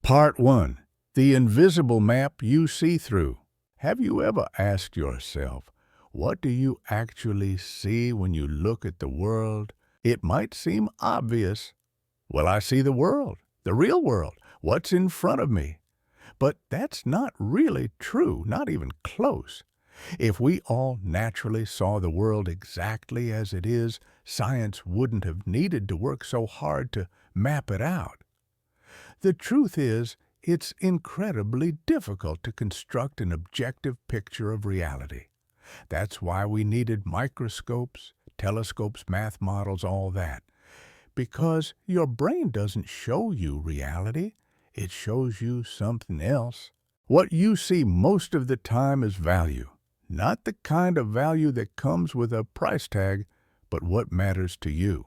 Part 1. The invisible map you see through. Have you ever asked yourself, what do you actually see when you look at the world? It might seem obvious. Well, I see the world, the real world, what's in front of me. But that's not really true, not even close. If we all naturally saw the world exactly as it is, science wouldn't have needed to work so hard to map it out. The truth is, it's incredibly difficult to construct an objective picture of reality. That's why we needed microscopes, telescopes, math models, all that. Because your brain doesn't show you reality, it shows you something else. What you see most of the time is value. Not the kind of value that comes with a price tag, but what matters to you.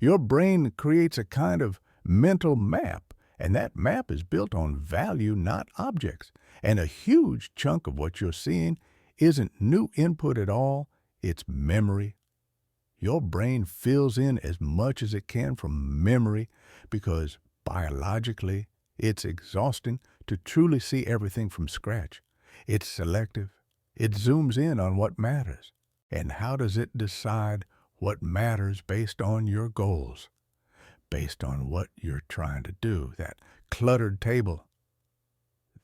Your brain creates a kind of mental map, and that map is built on value, not objects. And a huge chunk of what you're seeing isn't new input at all, it's memory. Your brain fills in as much as it can from memory because biologically it's exhausting to truly see everything from scratch. It's selective. It zooms in on what matters. And how does it decide what matters based on your goals? Based on what you're trying to do, that cluttered table,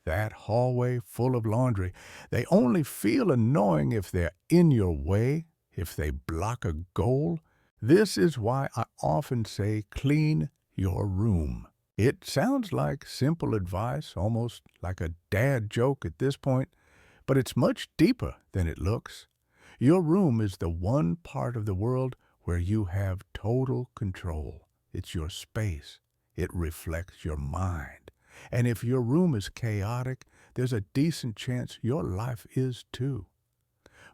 that hallway full of laundry. They only feel annoying if they're in your way, if they block a goal. This is why I often say clean your room. It sounds like simple advice, almost like a dad joke at this point, but it's much deeper than it looks. Your room is the one part of the world where you have total control. It's your space. It reflects your mind. And if your room is chaotic, there's a decent chance your life is too.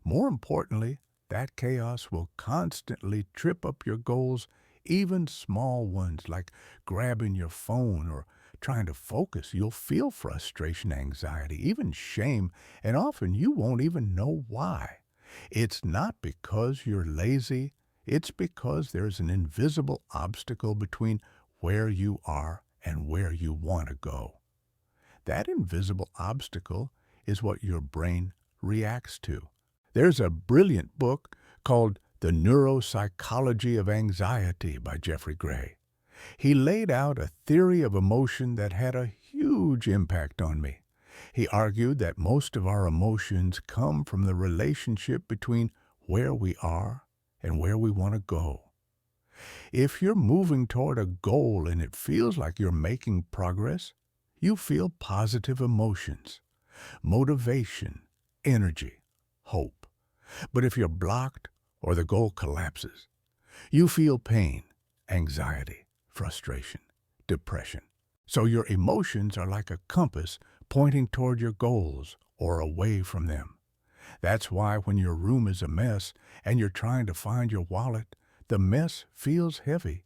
More importantly, that chaos will constantly trip up your goals, even small ones like grabbing your phone or trying to focus. You'll feel frustration, anxiety, even shame, and often you won't even know why. It's not because you're lazy. It's because there's an invisible obstacle between where you are and where you want to go. That invisible obstacle is what your brain reacts to. There's a brilliant book called The Neuropsychology of Anxiety by Jeffrey Gray. He laid out a theory of emotion that had a huge impact on me. He argued that most of our emotions come from the relationship between where we are and where we want to go. If you're moving toward a goal and it feels like you're making progress, you feel positive emotions, motivation, energy, hope. But if you're blocked or the goal collapses, you feel pain, anxiety, frustration, depression. So your emotions are like a compass pointing toward your goals or away from them. That's why when your room is a mess and you're trying to find your wallet, the mess feels heavy.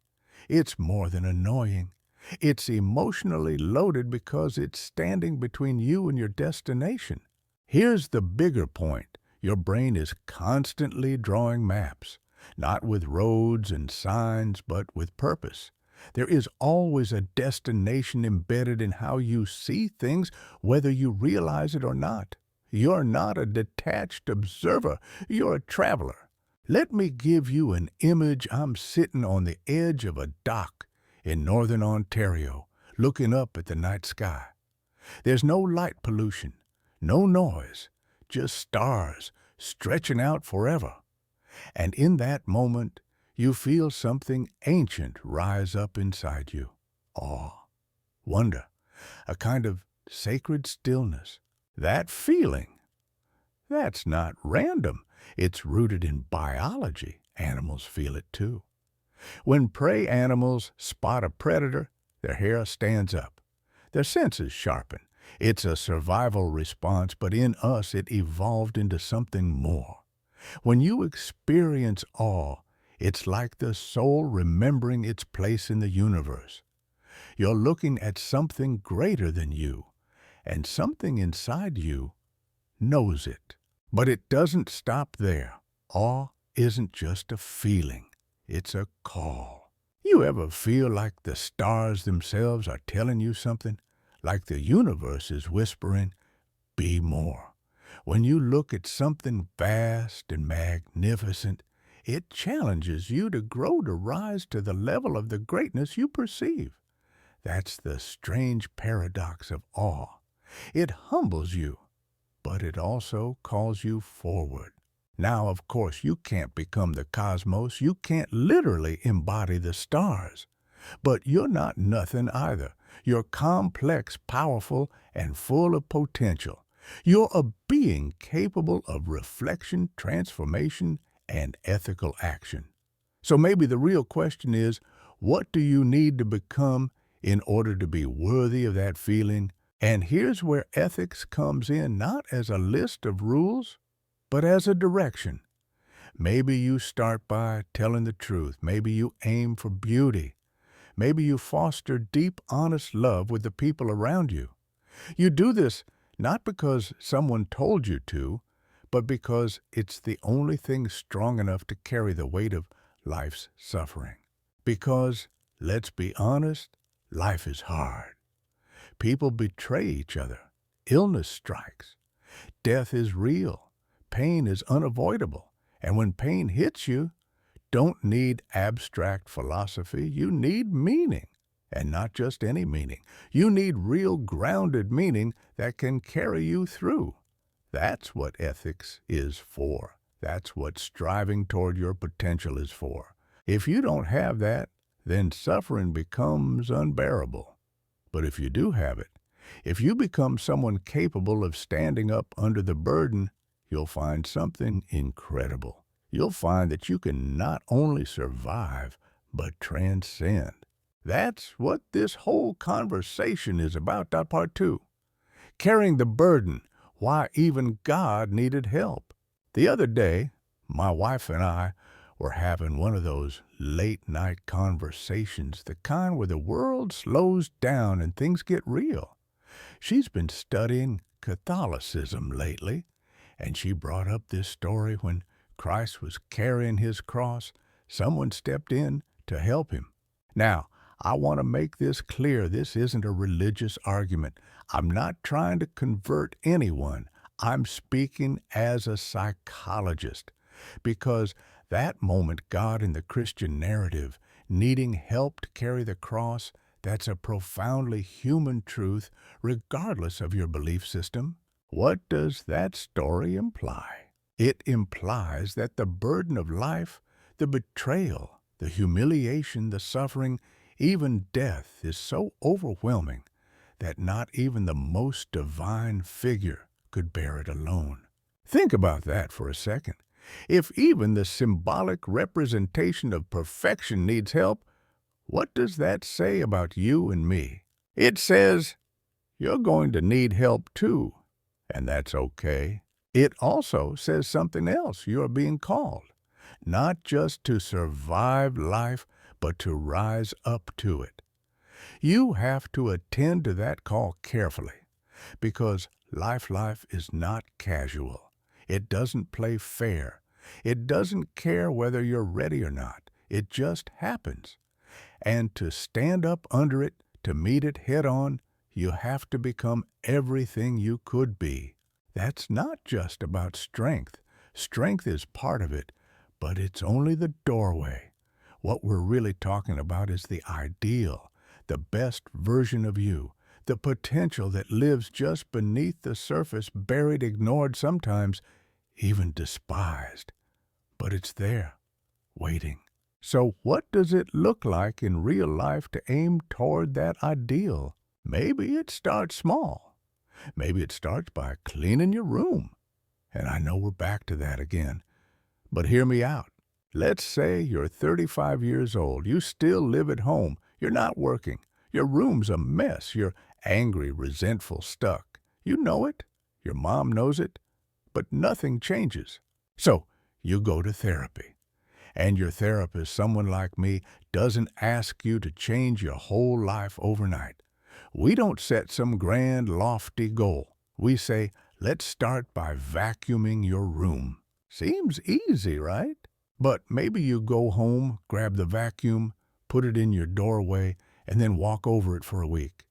It's more than annoying. It's emotionally loaded because it's standing between you and your destination. Here's the bigger point. Your brain is constantly drawing maps, not with roads and signs, but with purpose. There is always a destination embedded in how you see things, whether you realize it or not. You're not a detached observer. You're a traveler. Let me give you an image. I'm sitting on the edge of a dock in northern Ontario, looking up at the night sky. There's no light pollution, no noise, just stars stretching out forever. And in that moment, you feel something ancient rise up inside you. Awe, wonder, a kind of sacred stillness. That feeling, that's not random. It's rooted in biology. Animals feel it too. When prey animals spot a predator, their hair stands up. Their senses sharpen. It's a survival response, but in us it evolved into something more. When you experience awe, it's like the soul remembering its place in the universe. You're looking at something greater than you, and something inside you knows it. But it doesn't stop there. Awe isn't just a feeling, it's a call. You ever feel like the stars themselves are telling you something? like the universe is whispering, be more. When you look at something vast and magnificent, it challenges you to grow to rise to the level of the greatness you perceive. That's the strange paradox of awe. It humbles you, but it also calls you forward. Now, of course, you can't become the cosmos. You can't literally embody the stars. But you're not nothing either. You're complex, powerful, and full of potential. You're a being capable of reflection, transformation, and ethical action. So maybe the real question is, what do you need to become in order to be worthy of that feeling? And here's where ethics comes in, not as a list of rules, but as a direction. Maybe you start by telling the truth. Maybe you aim for beauty. Maybe you foster deep, honest love with the people around you. You do this not because someone told you to, but because it's the only thing strong enough to carry the weight of life's suffering. Because, let's be honest, life is hard. People betray each other. Illness strikes. Death is real. Pain is unavoidable. And when pain hits you, don't need abstract philosophy. You need meaning, and not just any meaning. You need real grounded meaning that can carry you through. That's what ethics is for. That's what striving toward your potential is for. If you don't have that, then suffering becomes unbearable. But if you do have it, if you become someone capable of standing up under the burden, you'll find something incredible. You'll find that you can not only survive, but transcend. That's what this whole conversation is about. Part 2. Carrying the burden, why even God needed help. The other day, my wife and I were having one of those late-night conversations, the kind where the world slows down and things get real. She's been studying Catholicism lately, and she brought up this story when Christ was carrying his cross. Someone stepped in to help him. Now, I want to make this clear. This isn't a religious argument. I'm not trying to convert anyone. I'm speaking as a psychologist, because that moment God in the Christian narrative, needing help to carry the cross, that's a profoundly human truth, regardless of your belief system. What does that story imply? It implies that the burden of life, the betrayal, the humiliation, the suffering, even death is so overwhelming that not even the most divine figure could bear it alone. Think about that for a second. If even the symbolic representation of perfection needs help, what does that say about you and me? It says you're going to need help too, and that's okay. It also says something else. You are being called, not just to survive life, but to rise up to it. You have to attend to that call carefully, because life is not casual. It doesn't play fair. It doesn't care whether you're ready or not. It just happens. And to stand up under it, to meet it head on, you have to become everything you could be. That's not just about strength. Strength is part of it, but it's only the doorway. What we're really talking about is the ideal, the best version of you, the potential that lives just beneath the surface, buried, ignored, sometimes even despised. But it's there, waiting. So what does it look like in real life to aim toward that ideal? Maybe it starts small. Maybe it starts by cleaning your room. And I know we're back to that again. But hear me out. Let's say you're 35 years old. You still live at home. You're not working. Your room's a mess. You're angry, resentful, stuck. You know it. Your mom knows it. But nothing changes. So you go to therapy. And your therapist, someone like me, doesn't ask you to change your whole life overnight. We don't set some grand, lofty goal. We say, let's start by vacuuming your room. Seems easy, right? But maybe you go home, grab the vacuum, put it in your doorway, and then walk over it for a week.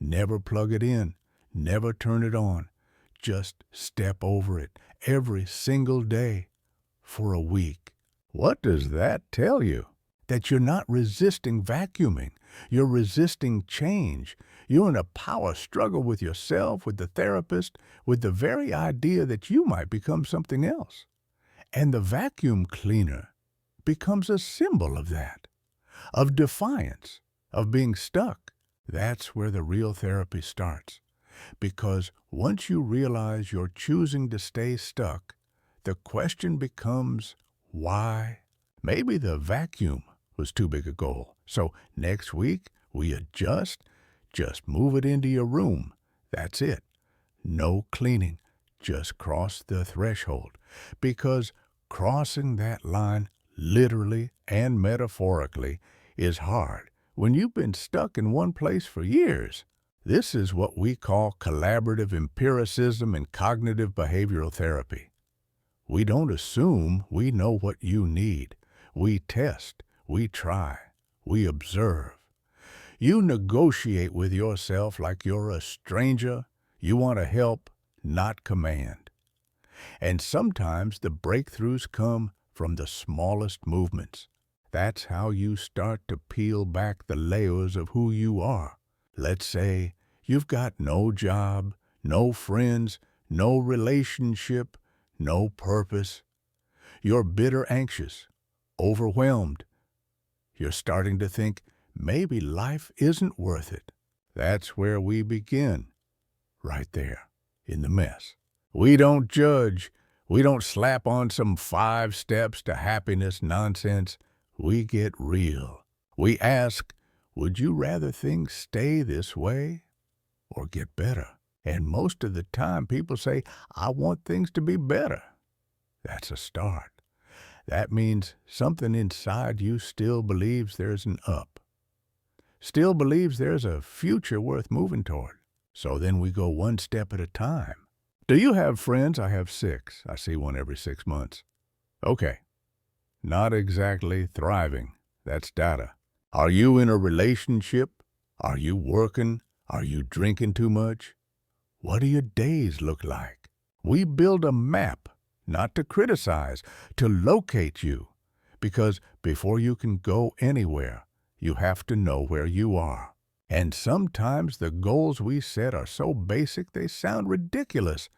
Never plug it in. Never turn it on. Just step over it every single day for a week. What does that tell you? That you're not resisting vacuuming. You're resisting change. You're in a power struggle with yourself, with the therapist, with the very idea that you might become something else. And the vacuum cleaner becomes a symbol of that, of defiance, of being stuck. That's where the real therapy starts. Because once you realize you're choosing to stay stuck, the question becomes, why? Maybe the vacuum was too big a goal. So next week, we adjust. Just move it into your room. That's it. No cleaning. Just cross the threshold. Because crossing that line, literally and metaphorically, is hard when you've been stuck in one place for years. This is what we call collaborative empiricism in cognitive behavioral therapy. We don't assume we know what you need. We test, we try, we observe. You negotiate with yourself like you're a stranger. You want to help, not command. And sometimes the breakthroughs come from the smallest movements. That's how you start to peel back the layers of who you are. Let's say you've got no job, no friends, no relationship, no purpose. You're bitter anxious, overwhelmed. You're starting to think maybe life isn't worth it. That's where we begin, right there, in the mess. We don't judge. We don't slap on some 5 steps to happiness nonsense. We get real. We ask, would you rather things stay this way or get better? And most of the time people say, I want things to be better. That's a start. That means something inside you still believes there's an up. Still believes there's a future worth moving toward. So then we go one step at a time. Do you have friends? I have 6. I see one every 6 months. Okay. Not exactly thriving. That's data. Are you in a relationship? Are you working? Are you drinking too much? What do your days look like? We build a map, not to criticize, to locate you. Because before you can go anywhere, you have to know where you are. And sometimes the goals we set are so basic they sound ridiculous.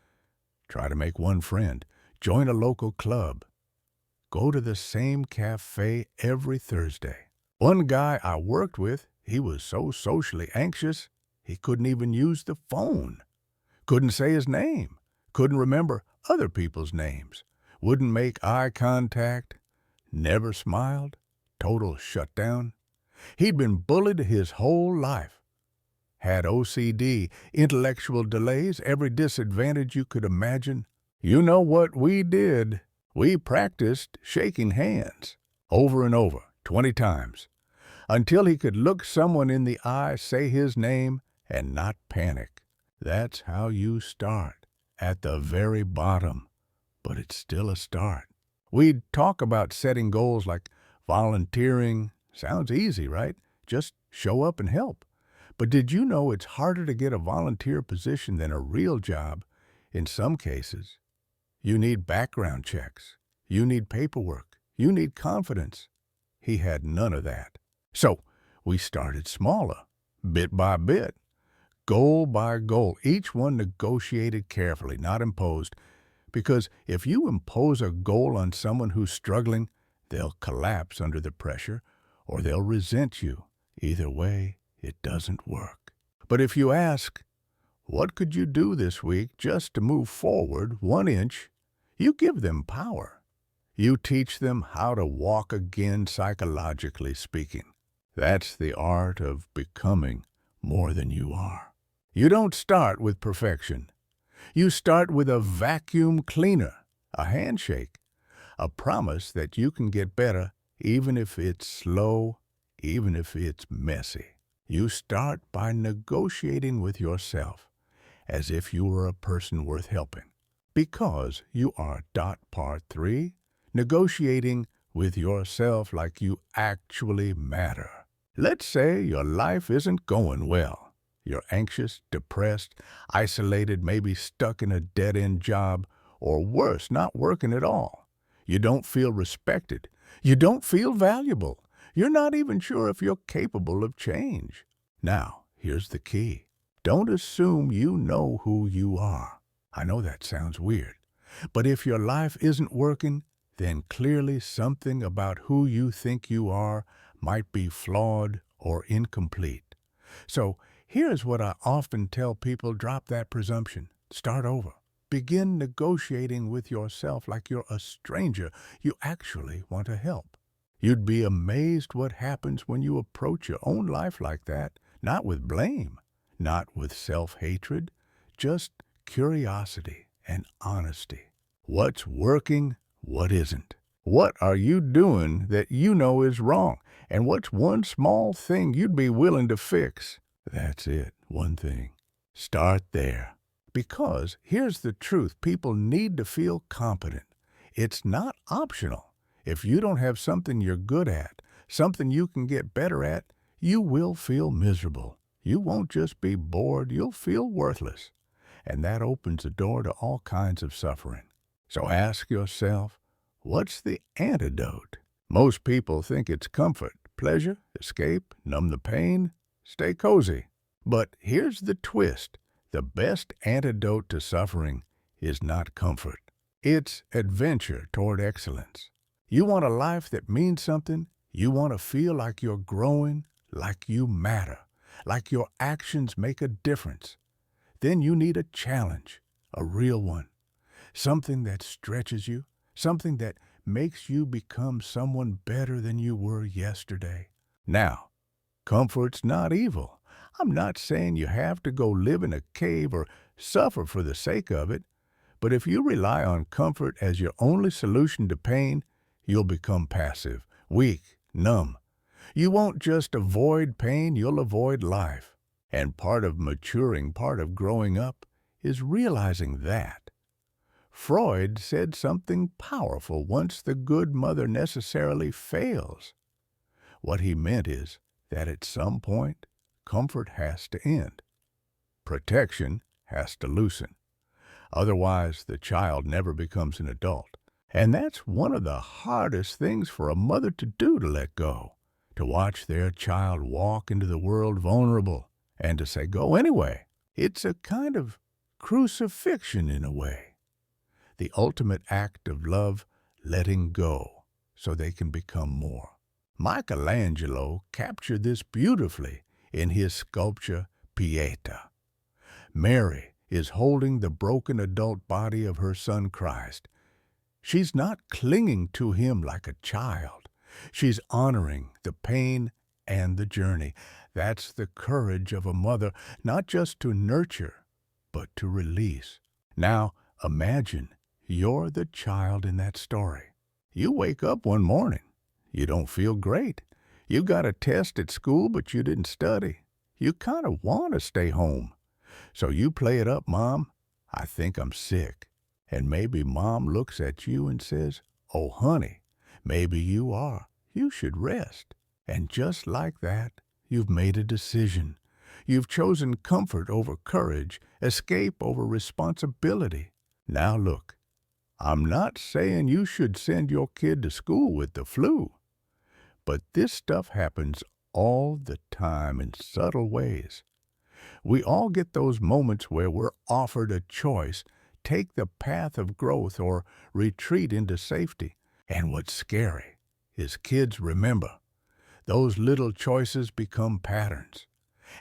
Try to make one friend. Join a local club. Go to the same cafe every Thursday. One guy I worked with, he was so socially anxious, he couldn't even use the phone. Couldn't say his name. Couldn't remember other people's names. Wouldn't make eye contact. Never smiled. Total shutdown. He'd been bullied his whole life. Had OCD, intellectual delays, every disadvantage you could imagine. You know what we did? We practiced shaking hands over and over, 20 times, until he could look someone in the eye, say his name, and not panic. That's how you start, at the very bottom, but it's still a start. We'd talk about setting goals like volunteering. Sounds easy, right? Just show up and help. But did you know it's harder to get a volunteer position than a real job in some cases? You need background checks. You need paperwork. You need confidence. He had none of that. So we started smaller, bit by bit, goal by goal, each one negotiated carefully, not imposed. Because if you impose a goal on someone who's struggling, they'll collapse under the pressure or they'll resent you. Either way, it doesn't work. But if you ask, what could you do this week just to move forward 1 inch? You give them power. You teach them how to walk again, psychologically speaking. That's the art of becoming more than you are. You don't start with perfection. You start with a vacuum cleaner, a handshake, a promise that you can get better even if it's slow, even if it's messy. You start by negotiating with yourself as if you were a person worth helping. Because you are part 3, negotiating with yourself like you actually matter. Let's say your life isn't going well. You're anxious, depressed, isolated, maybe stuck in a dead-end job, or worse, not working at all. You don't feel respected. You don't feel valuable. You're not even sure if you're capable of change. Now, here's the key. Don't assume you know who you are. I know that sounds weird, but if your life isn't working, then clearly something about who you think you are might be flawed or incomplete. So here's what I often tell people: drop that presumption. Start over. Begin negotiating with yourself like you're a stranger you actually want to help. You'd be amazed what happens when you approach your own life like that, not with blame, not with self-hatred, just curiosity and honesty. What's working? What isn't? What are you doing that you know is wrong? And what's one small thing you'd be willing to fix? That's it, one thing. Start there. Because here's the truth: people need to feel competent. It's not optional. If you don't have something you're good at, something you can get better at, you will feel miserable. You won't just be bored, you'll feel worthless. And that opens the door to all kinds of suffering. So ask yourself, what's the antidote? Most people think it's comfort, pleasure, escape, numb the pain, stay cozy. But here's the twist. The best antidote to suffering is not comfort. It's adventure toward excellence. You want a life that means something? You want to feel like you're growing, like you matter, like your actions make a difference? Then you need a challenge, a real one. Something that stretches you, something that makes you become someone better than you were yesterday. Now, comfort's not evil. I'm not saying you have to go live in a cave or suffer for the sake of it, but if you rely on comfort as your only solution to pain, you'll become passive, weak, numb. You won't just avoid pain, you'll avoid life. And part of maturing, part of growing up, is realizing that. Freud said something powerful: once the good mother necessarily fails. What he meant is that at some point, comfort has to end. Protection has to loosen. Otherwise, the child never becomes an adult. And that's one of the hardest things for a mother to do, to let go, to watch their child walk into the world vulnerable and to say, go anyway. It's a kind of crucifixion in a way. The ultimate act of love, letting go so they can become more. Michelangelo captured this beautifully in his sculpture Pieta. Mary is holding the broken adult body of her son Christ. She's not clinging to him like a child. She's honoring the pain and the journey. That's the courage of a mother, not just to nurture, but to release. Now, imagine you're the child in that story. You wake up one morning. You don't feel great. You got a test at school, but you didn't study. You kind of want to stay home. So you play it up, Mom. I think I'm sick. And maybe Mom looks at you and says, oh, honey, maybe you are. You should rest. And just like that, you've made a decision. You've chosen comfort over courage, escape over responsibility. Now look, I'm not saying you should send your kid to school with the flu. But this stuff happens all the time in subtle ways. We all get those moments where we're offered a choice: take the path of growth or retreat into safety. And what's scary is kids remember. Those little choices become patterns.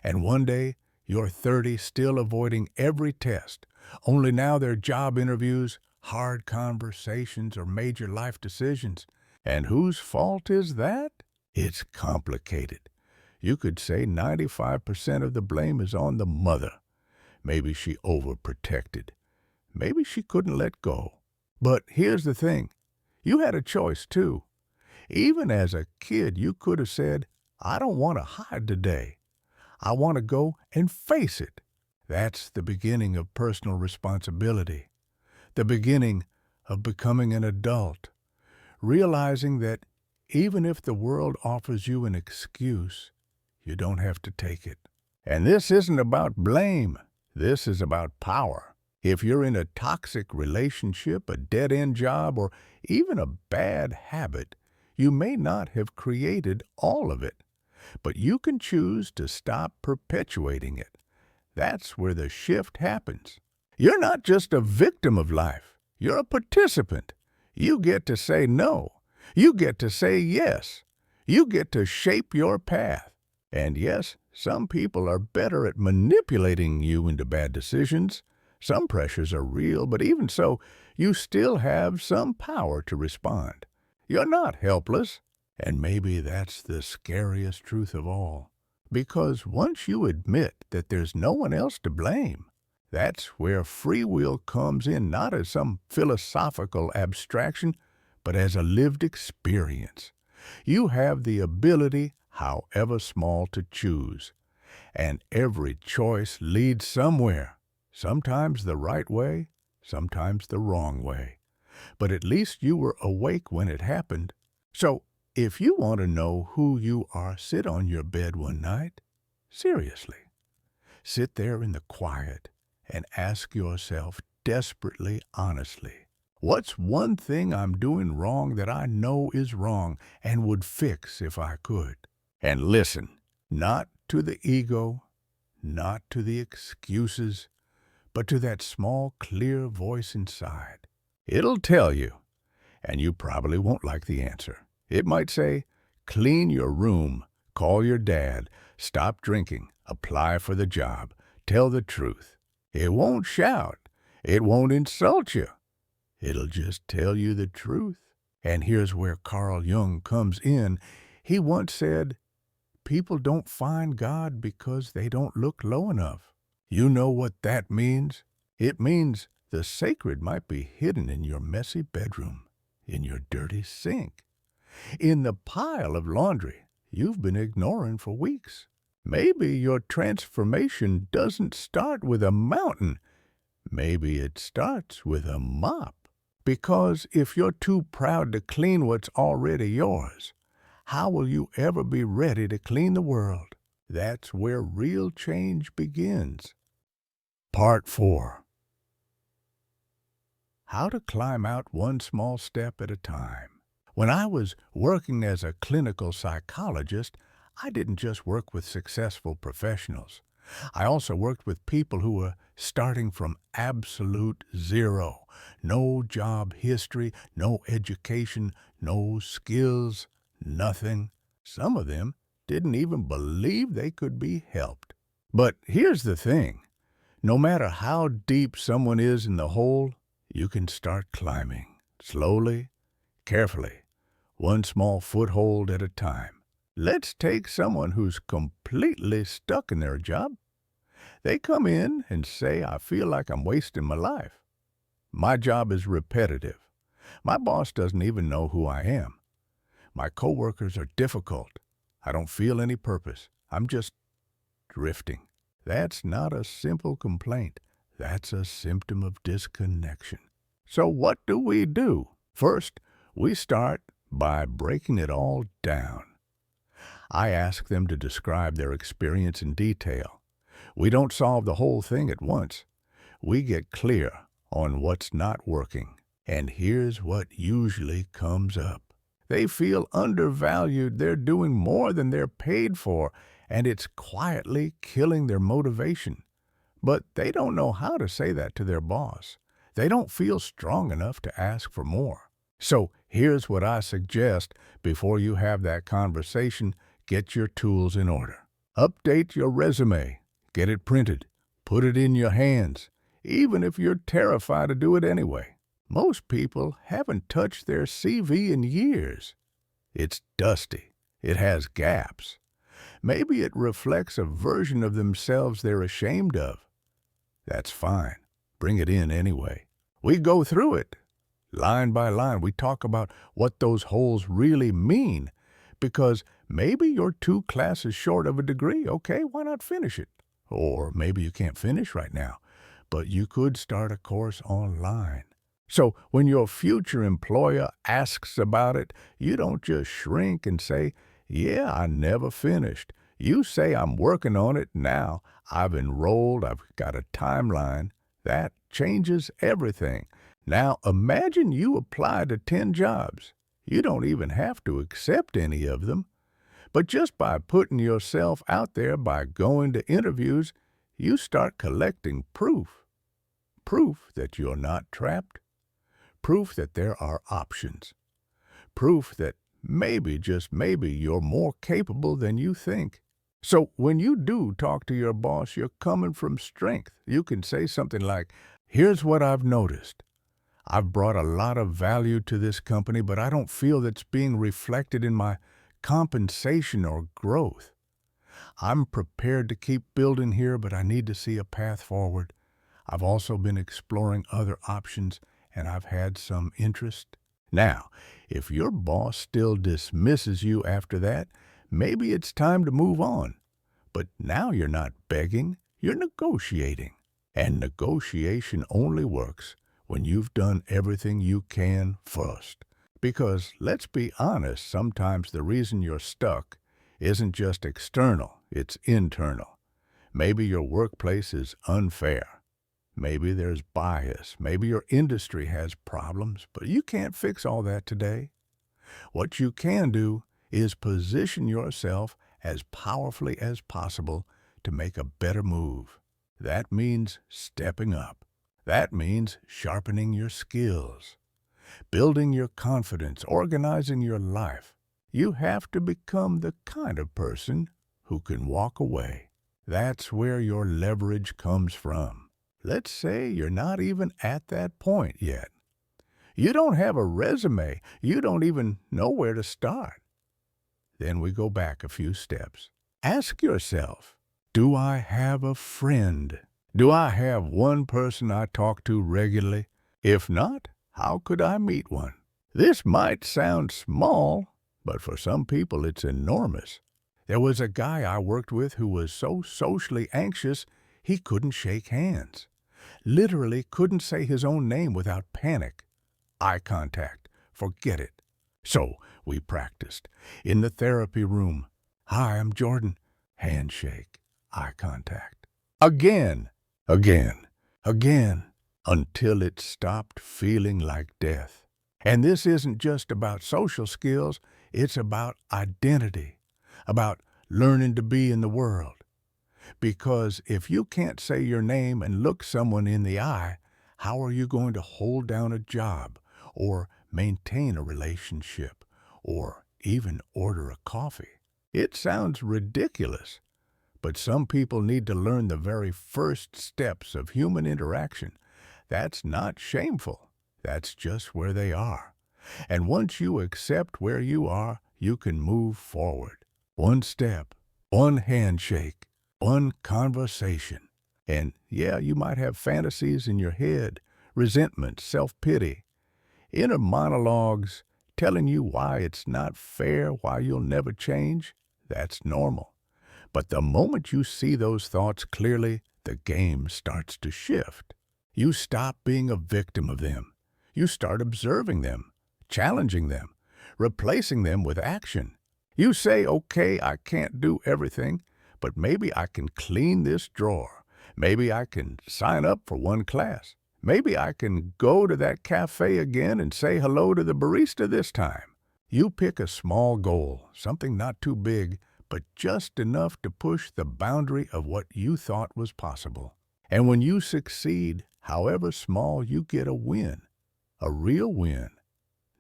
And one day, you're 30, still avoiding every test. Only now they're job interviews, hard conversations, or major life decisions. And whose fault is that? It's complicated. You could say 95% of the blame is on the mother. Maybe she overprotected. Maybe she couldn't let go. But here's the thing. You had a choice, too. Even as a kid, you could have said, I don't want to hide today. I want to go and face it. That's the beginning of personal responsibility. The beginning of becoming an adult. Realizing that even if the world offers you an excuse, you don't have to take it. And this isn't about blame. This is about power. If you're in a toxic relationship, a dead-end job, or even a bad habit, you may not have created all of it, but you can choose to stop perpetuating it. That's where the shift happens. You're not just a victim of life. You're a participant. You get to say no. You get to say yes. You get to shape your path. And yes, some people are better at manipulating you into bad decisions. Some pressures are real, but even so, you still have some power to respond. You're not helpless. And maybe that's the scariest truth of all. Because once you admit that there's no one else to blame, that's where free will comes in, not as some philosophical abstraction, but as a lived experience. You have the ability, however small, to choose. And every choice leads somewhere, sometimes the right way, sometimes the wrong way. But at least you were awake when it happened. So, if you want to know who you are, sit on your bed one night. Seriously. Sit there in the quiet and ask yourself desperately, honestly, what's one thing I'm doing wrong that I know is wrong and would fix if I could? And listen, not to the ego, not to the excuses, but to that small, clear voice inside. It'll tell you, and you probably won't like the answer. It might say, clean your room, call your dad, stop drinking, apply for the job, tell the truth. It won't shout. It won't insult you. It'll just tell you the truth. And here's where Carl Jung comes in. He once said, people don't find God because they don't look low enough. You know what that means? It means the sacred might be hidden in your messy bedroom, in your dirty sink, in the pile of laundry you've been ignoring for weeks. Maybe your transformation doesn't start with a mountain. Maybe it starts with a mop. Because if you're too proud to clean what's already yours, how will you ever be ready to clean the world? That's where real change begins. Part 4. How to climb out one small step at a time. When I was working as a clinical psychologist, I didn't just work with successful professionals. I also worked with people who were starting from absolute zero. No job history, no education, no skills, nothing. Some of them didn't even believe they could be helped. But here's the thing. No matter how deep someone is in the hole, you can start climbing. Slowly, carefully, one small foothold at a time. Let's take someone who's completely stuck in their job. They come in and say, I feel like I'm wasting my life. My job is repetitive. My boss doesn't even know who I am. My coworkers are difficult. I don't feel any purpose. I'm just drifting. That's not a simple complaint. That's a symptom of disconnection. So what do? First, we start by breaking it all down. I ask them to describe their experience in detail. We don't solve the whole thing at once. We get clear on what's not working. And here's what usually comes up. They feel undervalued. They're doing more than they're paid for, and it's quietly killing their motivation. But they don't know how to say that to their boss. They don't feel strong enough to ask for more. So here's what I suggest before you have that conversation. Get your tools in order. Update your resume. Get it printed. Put it in your hands, even if you're terrified to do it anyway. Most people haven't touched their CV in years. It's dusty. It has gaps. Maybe it reflects a version of themselves they're ashamed of. That's fine. Bring it in anyway. We go through it. Line by line, we talk about what those holes really mean. Because maybe you're 2 classes short of a degree. Okay, why not finish it? Or maybe you can't finish right now, but you could start a course online. So when your future employer asks about it, you don't just shrink and say, yeah, I never finished. You say, I'm working on it now. I've enrolled. I've got a timeline. That changes everything. Now imagine you apply to 10 jobs. You don't even have to accept any of them. But just by putting yourself out there, by going to interviews, you start collecting proof. Proof that you're not trapped. Proof that there are options. Proof that maybe, just maybe, you're more capable than you think. So when you do talk to your boss, you're coming from strength. You can say something like, here's what I've noticed. I've brought a lot of value to this company, but I don't feel that's being reflected in my compensation or growth. I'm prepared to keep building here, but I need to see a path forward. I've also been exploring other options, and I've had some interest. Now, if your boss still dismisses you after that, maybe it's time to move on. But now you're not begging, you're negotiating. And negotiation only works when you've done everything you can first. Because, let's be honest, sometimes the reason you're stuck isn't just external, it's internal. Maybe your workplace is unfair. Maybe there's bias. Maybe your industry has problems, but you can't fix all that today. What you can do is position yourself as powerfully as possible to make a better move. That means stepping up. That means sharpening your skills, building your confidence, organizing your life. You have to become the kind of person who can walk away. That's where your leverage comes from. Let's say you're not even at that point yet. You don't have a resume. You don't even know where to start. Then we go back a few steps. Ask yourself, do I have a friend? Do I have one person I talk to regularly? If not, how could I meet one? This might sound small, but for some people it's enormous. There was a guy I worked with who was so socially anxious he couldn't shake hands. Literally couldn't say his own name without panic. Eye contact. Forget it. So we practiced. In the therapy room. Hi, I'm Jordan. Handshake. Eye contact. Again. Again. Again. Until it stopped feeling like death. And this isn't just about social skills. It's about identity. About learning to be in the world. Because if you can't say your name and look someone in the eye, how are you going to hold down a job, or maintain a relationship, or even order a coffee? It sounds ridiculous, but some people need to learn the very first steps of human interaction. That's not shameful. That's just where they are. And once you accept where you are, you can move forward. One step, one handshake, one conversation. And yeah, you might have fantasies in your head, resentment, self-pity, inner monologues telling you why it's not fair, why you'll never change. That's normal. But the moment you see those thoughts clearly, the game starts to shift. You stop being a victim of them. You start observing them, challenging them, replacing them with action. You say, okay, I can't do everything, but maybe I can clean this drawer. Maybe I can sign up for one class. Maybe I can go to that cafe again and say hello to the barista this time. You pick a small goal, something not too big, but just enough to push the boundary of what you thought was possible. And when you succeed, however small, you get a win, a real win.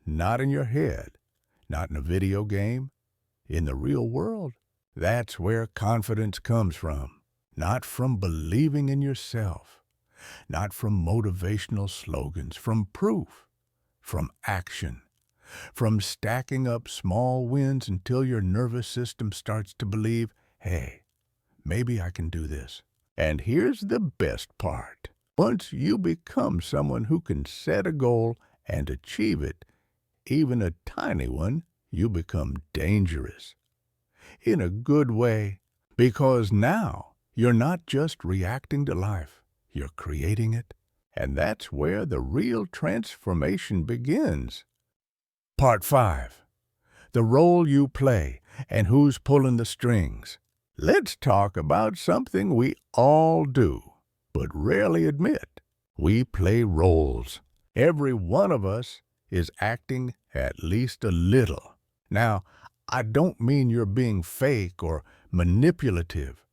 Not in your head, not in a video game, in the real world. That's where confidence comes from, not from believing in yourself, not from motivational slogans, from proof, from action, from stacking up small wins until your nervous system starts to believe, hey, maybe I can do this. And here's the best part. Once you become someone who can set a goal and achieve it, even a tiny one, you become dangerous. In a good way, because now you're not just reacting to life, you're creating it. And that's where the real transformation begins. Part 5. The role you play and who's pulling the strings. Let's talk about something we all do, but rarely admit. We play roles. Every one of us is acting at least a little. Now, I don't mean you're being fake or manipulative,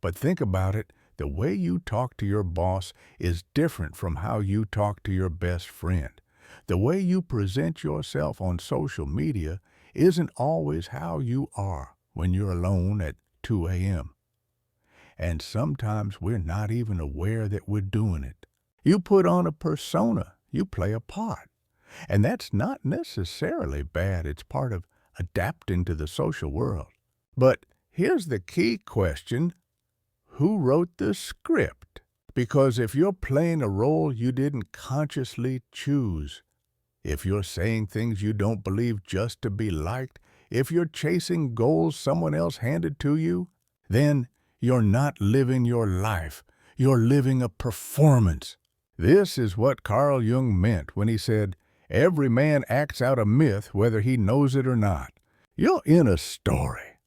but think about it. The way you talk to your boss is different from how you talk to your best friend. The way you present yourself on social media isn't always how you are when you're alone at 2 a.m. And sometimes we're not even aware that we're doing it. You put on a persona, you play a part. And that's not necessarily bad. It's part of adapting to the social world. But here's the key question: who wrote the script? Because if you're playing a role you didn't consciously choose, if you're saying things you don't believe just to be liked, if you're chasing goals someone else handed to you, then you're not living your life. You're living a performance. This is what Carl Jung meant when he said, "Every man acts out a myth whether he knows it or not." You're in a story.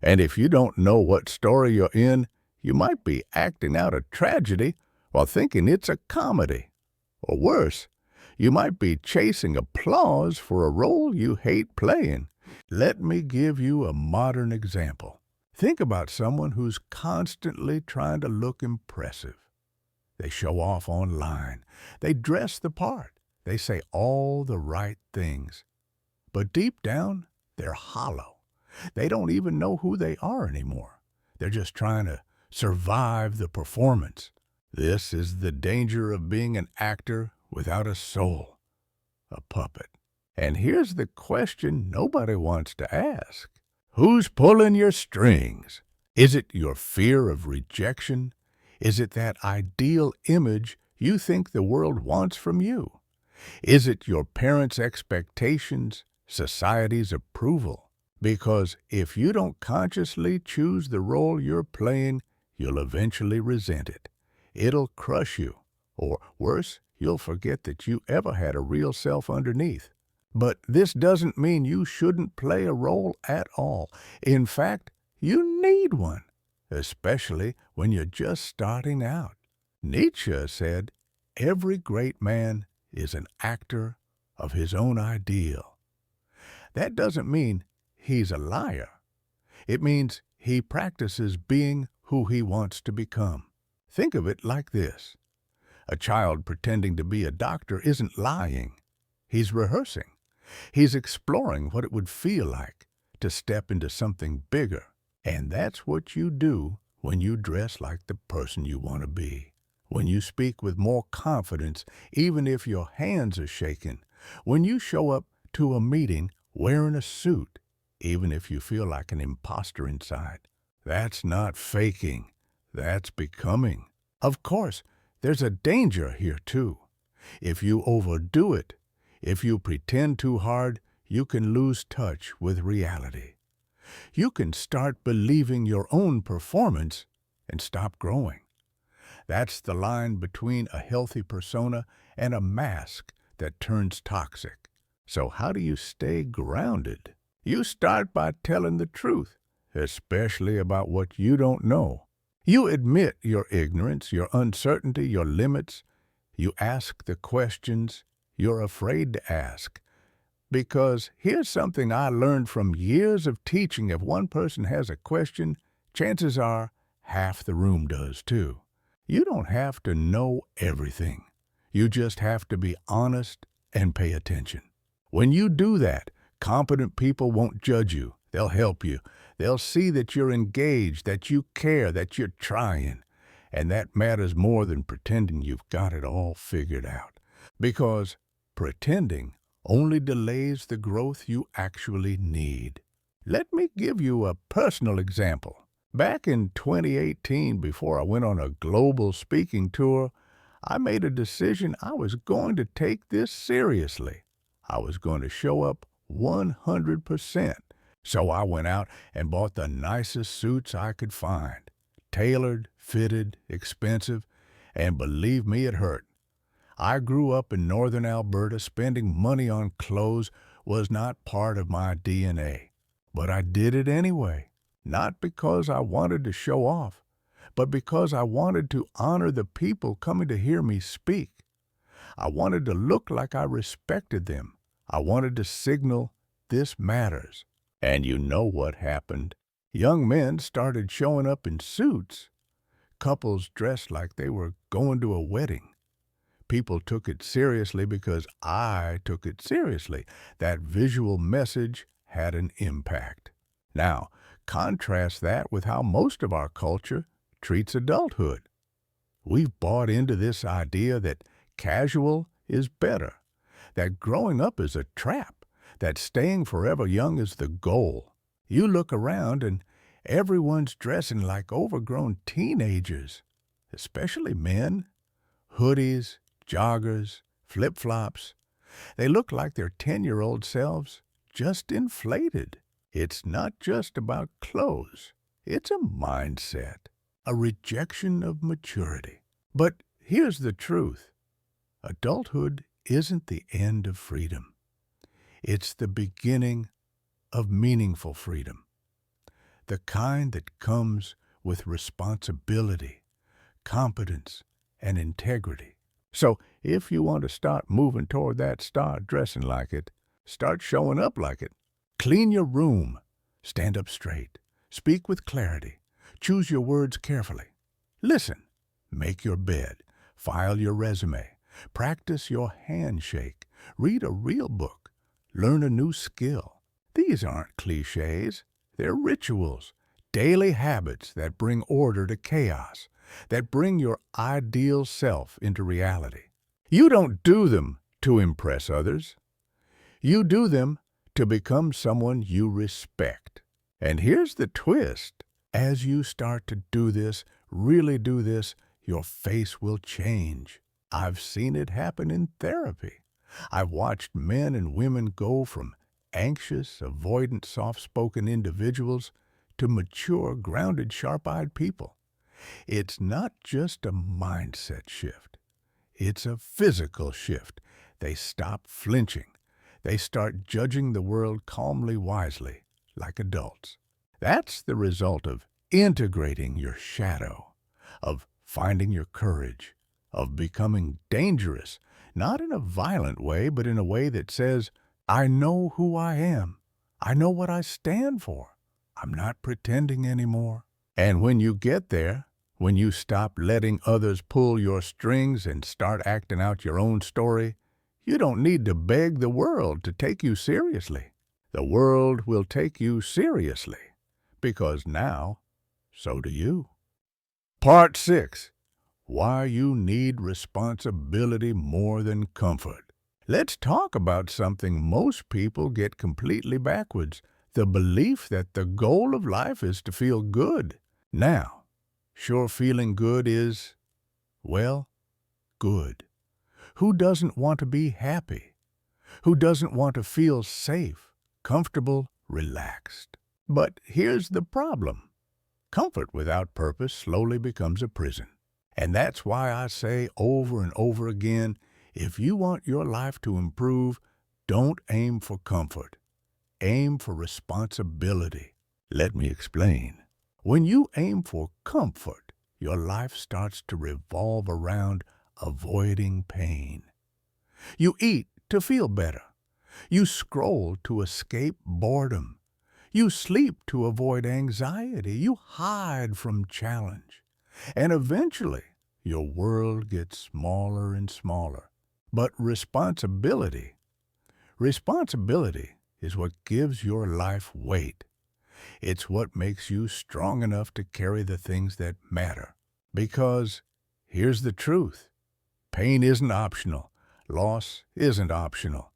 And if you don't know what story you're in, you might be acting out a tragedy while thinking it's a comedy. Or worse, you might be chasing applause for a role you hate playing. Let me give you a modern example. Think about someone who's constantly trying to look impressive. They show off online. They dress the part. They say all the right things. But deep down, they're hollow. They don't even know who they are anymore. They're just trying to survive the performance. This is the danger of being an actor without a soul, a puppet. And here's the question nobody wants to ask. Who's pulling your strings? Is it your fear of rejection? Is it that ideal image you think the world wants from you? Is it your parents' expectations, society's approval? Because if you don't consciously choose the role you're playing, you'll eventually resent it. It'll crush you. Or worse, you'll forget that you ever had a real self underneath. But this doesn't mean you shouldn't play a role at all. In fact, you need one, especially when you're just starting out. Nietzsche said, "Every great man is an actor of his own ideal." That doesn't mean he's a liar. It means he practices being who he wants to become. Think of it like this. A child pretending to be a doctor isn't lying. He's rehearsing. He's exploring what it would feel like to step into something bigger. And that's what you do when you dress like the person you want to be. When you speak with more confidence, even if your hands are shaking. When you show up to a meeting wearing a suit, even if you feel like an imposter inside. That's not faking. That's becoming. Of course, there's a danger here too. If you overdo it, if you pretend too hard, you can lose touch with reality. You can start believing your own performance and stop growing. That's the line between a healthy persona and a mask that turns toxic. So how do you stay grounded? You start by telling the truth, especially about what you don't know. You admit your ignorance, your uncertainty, your limits. You ask the questions you're afraid to ask. Because here's something I learned from years of teaching. If one person has a question, chances are half the room does too. You don't have to know everything. You just have to be honest and pay attention. When you do that, competent people won't judge you. They'll help you. They'll see that you're engaged, that you care, that you're trying. And that matters more than pretending you've got it all figured out. Because pretending only delays the growth you actually need. Let me give you a personal example. Back in 2018, before I went on a global speaking tour, I made a decision I was going to take this seriously. I was going to show up 100%. So I went out and bought the nicest suits I could find. Tailored, fitted, expensive, and believe me, it hurt. I grew up in northern Alberta. Spending money on clothes was not part of my DNA. But I did it anyway. not because I wanted to show off, but because I wanted to honor the people coming to hear me speak. I wanted to look like I respected them. I wanted to signal this matters. And you know what happened. Young men started showing up in suits, couples dressed like they were going to a wedding. People took it seriously because I took it seriously. That visual message had an impact. Now, contrast that with how most of our culture treats adulthood. We've bought into this idea that casual is better, that growing up is a trap, that staying forever young is the goal. You look around and everyone's dressing like overgrown teenagers, especially men. Hoodies, joggers, flip-flops. They look like their 10-year-old selves, just inflated. It's not just about clothes. It's a mindset, a rejection of maturity. But here's the truth. Adulthood isn't the end of freedom. It's the beginning of meaningful freedom, the kind that comes with responsibility, competence, and integrity. So if you want to start moving toward that, start dressing like it, start showing up like it. Clean your room, stand up straight, speak with clarity, choose your words carefully. Listen, make your bed, file your resume, practice your handshake, read a real book, learn a new skill. These aren't cliches, they're rituals, daily habits that bring order to chaos, that bring your ideal self into reality. You don't do them to impress others. You do them to become someone you respect. And here's the twist. As you start to do this, really do this, your face will change. I've seen it happen in therapy. I've watched men and women go from anxious, avoidant, soft-spoken individuals to mature, grounded, sharp-eyed people. It's not just a mindset shift. It's a physical shift. They stop flinching. They start judging the world calmly, wisely, like adults. That's the result of integrating your shadow, of finding your courage, of becoming dangerous, not in a violent way, but in a way that says, I know who I am. I know what I stand for. I'm not pretending anymore. And when you get there, when you stop letting others pull your strings and start acting out your own story, you don't need to beg the world to take you seriously. The world will take you seriously, because now, so do you. Part 6. Why you need responsibility more than comfort. Let's talk about something most people get completely backwards, the belief that the goal of life is to feel good. Now, sure, feeling good is, well, good. Who doesn't want to be happy? Who doesn't want to feel safe, comfortable, relaxed? But here's the problem. Comfort without purpose slowly becomes a prison. And that's why I say over and over again, if you want your life to improve, don't aim for comfort. Aim for responsibility. Let me explain. When you aim for comfort, your life starts to revolve around avoiding pain. You eat to feel better. You scroll to escape boredom. You sleep to avoid anxiety. You hide from challenge. And eventually, your world gets smaller and smaller. But responsibility is what gives your life weight. It's what makes you strong enough to carry the things that matter. Because here's the truth. Pain isn't optional. Loss isn't optional.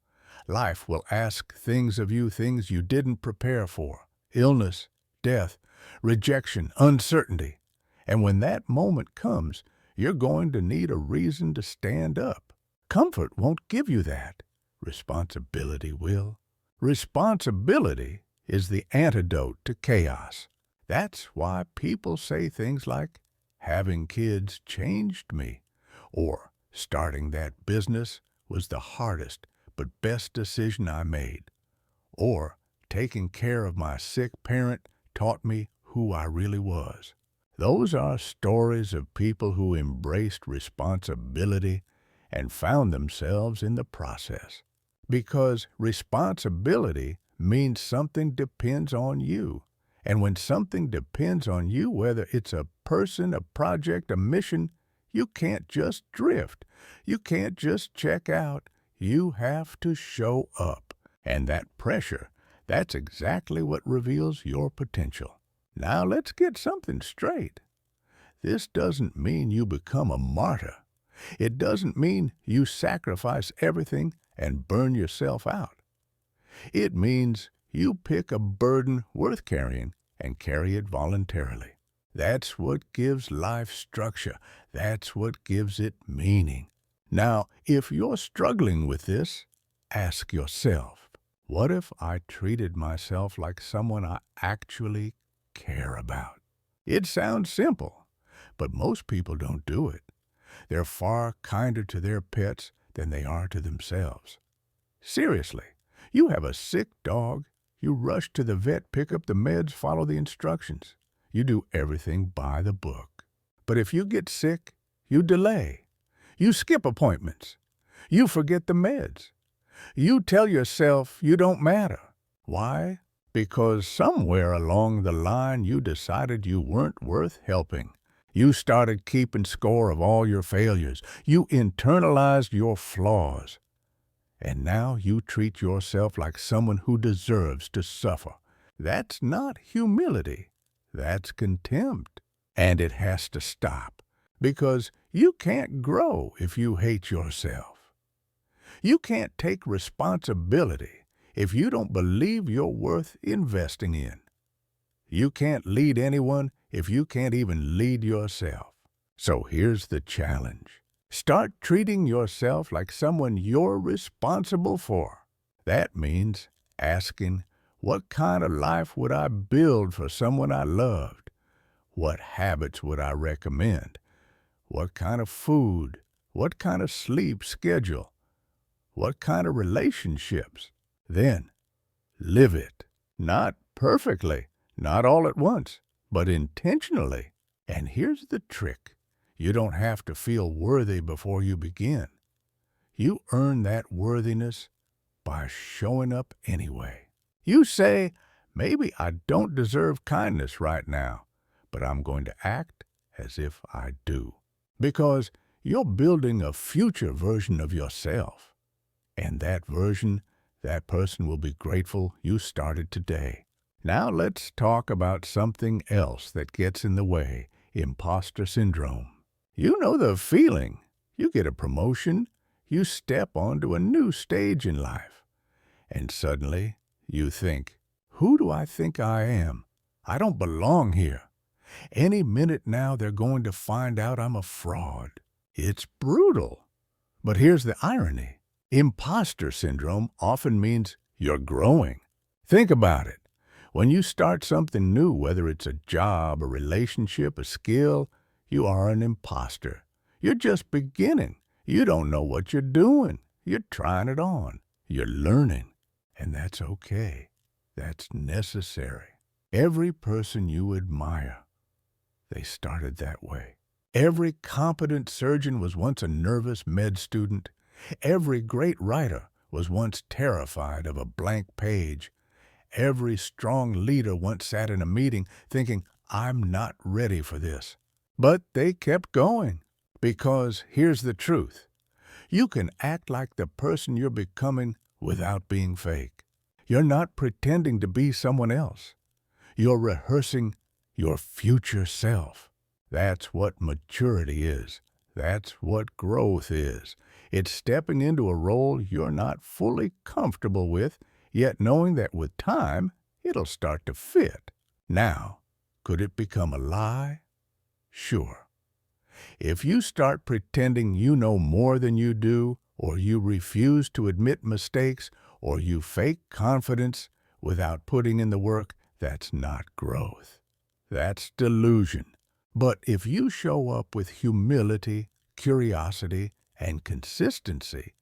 Life will ask things of you, things you didn't prepare for. Illness, death, rejection, uncertainty. And when that moment comes, you're going to need a reason to stand up. Comfort won't give you that. Responsibility will. Responsibility is the antidote to chaos. That's why people say things like, having kids changed me, or starting that business was the hardest but best decision I made, or taking care of my sick parent taught me who I really was. Those are stories of people who embraced responsibility and found themselves in the process. Because responsibility means something depends on you. And when something depends on you, whether it's a person, a project, a mission, you can't just drift. You can't just check out. You have to show up. And that pressure, that's exactly what reveals your potential. Now let's get something straight. This doesn't mean you become a martyr. It doesn't mean you sacrifice everything and burn yourself out. It means you pick a burden worth carrying and carry it voluntarily. That's what gives life structure. That's what gives it meaning. Now, if you're struggling with this, ask yourself, what if I treated myself like someone I actually care about? It sounds simple, but most people don't do it. They're far kinder to their pets than they are to themselves. Seriously, you have a sick dog, you rush to the vet, pick up the meds, follow the instructions. You do everything by the book. But if you get sick, you delay. You skip appointments. You forget the meds. You tell yourself you don't matter. Why? Because somewhere along the line you decided you weren't worth helping. You started keeping score of all your failures. You internalized your flaws. And now you treat yourself like someone who deserves to suffer. That's not humility. That's contempt. And it has to stop. Because you can't grow if you hate yourself. You can't take responsibility if you don't believe you're worth investing in. You can't lead anyone if you can't even lead yourself. So here's the challenge. Start treating yourself like someone you're responsible for. That means asking, what kind of life would I build for someone I loved? What habits would I recommend? What kind of food? What kind of sleep schedule? What kind of relationships? Then, live it. Not perfectly, not all at once, but intentionally. And here's the trick. You don't have to feel worthy before you begin. You earn that worthiness by showing up anyway. You say, maybe I don't deserve kindness right now, but I'm going to act as if I do. Because you're building a future version of yourself. And that version, that person will be grateful you started today. Now let's talk about something else that gets in the way, imposter syndrome. You know the feeling. You get a promotion, you step onto a new stage in life, and suddenly you think, who do I think I am? I don't belong here. Any minute now they're going to find out I'm a fraud. It's brutal. But here's the irony. Imposter syndrome often means you're growing. Think about it. When you start something new, whether it's a job, a relationship, a skill, you are an imposter. You're just beginning. You don't know what you're doing. You're trying it on. You're learning. And that's okay. That's necessary. Every person you admire, they started that way. Every competent surgeon was once a nervous med student. Every great writer was once terrified of a blank page. Every strong leader once sat in a meeting thinking, I'm not ready for this. But they kept going. Because here's the truth. You can act like the person you're becoming without being fake. You're not pretending to be someone else. You're rehearsing your future self. That's what maturity is. That's what growth is. It's stepping into a role you're not fully comfortable with, yet knowing that with time, it'll start to fit. Now, could it become a lie? Sure. If you start pretending you know more than you do, or you refuse to admit mistakes, or you fake confidence without putting in the work, that's not growth. That's delusion. But if you show up with humility, curiosity, and consistency,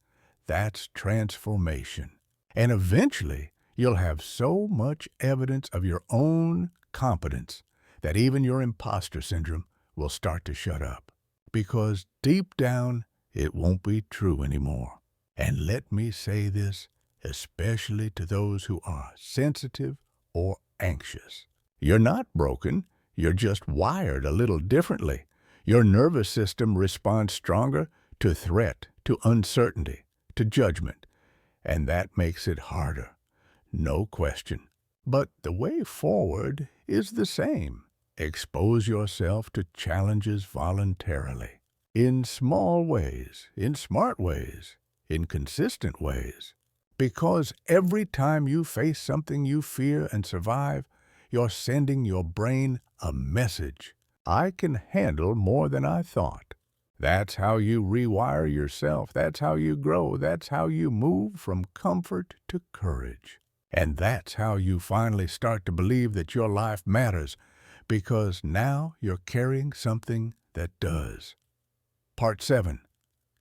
that's transformation. And eventually, you'll have so much evidence of your own competence that even your imposter syndrome will start to shut up. Because deep down, it won't be true anymore. And let me say this, especially to those who are sensitive or anxious. You're not broken, you're just wired a little differently. Your nervous system responds stronger to threat, to uncertainty, to judgment, and that makes it harder. No question. But the way forward is the same. Expose yourself to challenges voluntarily. In small ways, in smart ways, in consistent ways. Because every time you face something you fear and survive, you're sending your brain a message. I can handle more than I thought. That's how you rewire yourself. That's how you grow. That's how you move from comfort to courage. And that's how you finally start to believe that your life matters, because now you're carrying something that does. Part 7.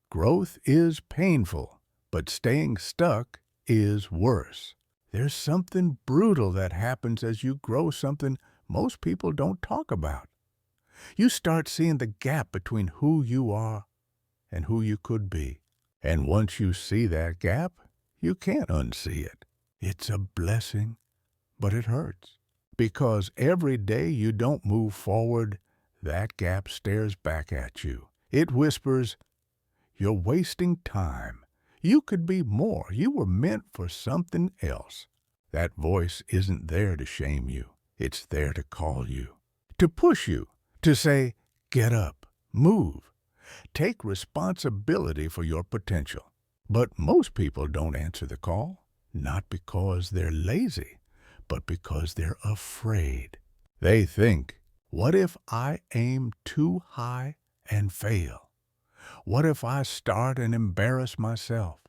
Growth is painful, but staying stuck is worse. There's something brutal that happens as you grow, something most people don't talk about. You start seeing the gap between who you are and who you could be. And once you see that gap, you can't unsee it. It's a blessing, but it hurts. Because every day you don't move forward, that gap stares back at you. It whispers, "You're wasting time. You could be more. You were meant for something else." That voice isn't there to shame you. It's there to call you, to push you, to say, "Get up, move, take responsibility for your potential." But most people don't answer the call, not because they're lazy, but because they're afraid. They think, what if I aim too high and fail? What if I start and embarrass myself?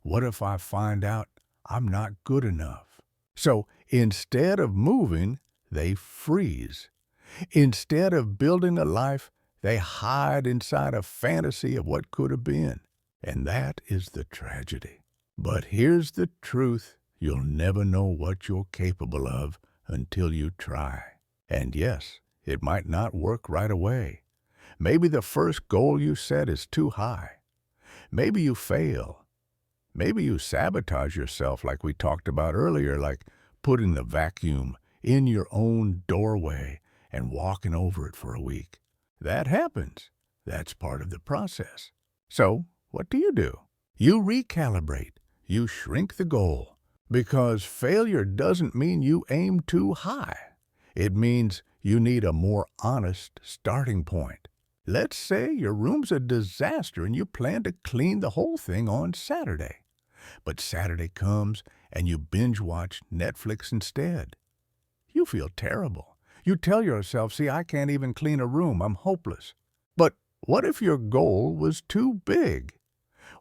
What if I find out I'm not good enough? So instead of moving, they freeze. Instead of building a life, they hide inside a fantasy of what could have been. And that is the tragedy. But here's the truth. You'll never know what you're capable of until you try. And yes, it might not work right away. Maybe the first goal you set is too high. Maybe you fail. Maybe you sabotage yourself like we talked about earlier, like putting the vacuum in your own doorway and walking over it for a week. That happens. That's part of the process. So, what do? You recalibrate. You shrink the goal. Because failure doesn't mean you aim too high. It means you need a more honest starting point. Let's say your room's a disaster and you plan to clean the whole thing on Saturday. But Saturday comes and you binge watch Netflix instead. You feel terrible. You tell yourself, "See, I can't even clean a room. I'm hopeless." But what if your goal was too big?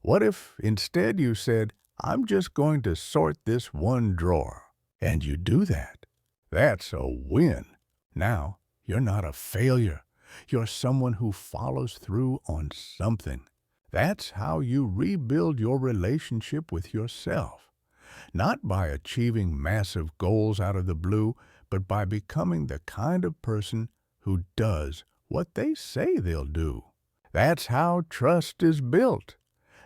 What if instead you said, "I'm just going to sort this one drawer," and you do that? That's a win. Now, you're not a failure. You're someone who follows through on something. That's how you rebuild your relationship with yourself. Not by achieving massive goals out of the blue, but by becoming the kind of person who does what they say they'll do. That's how trust is built.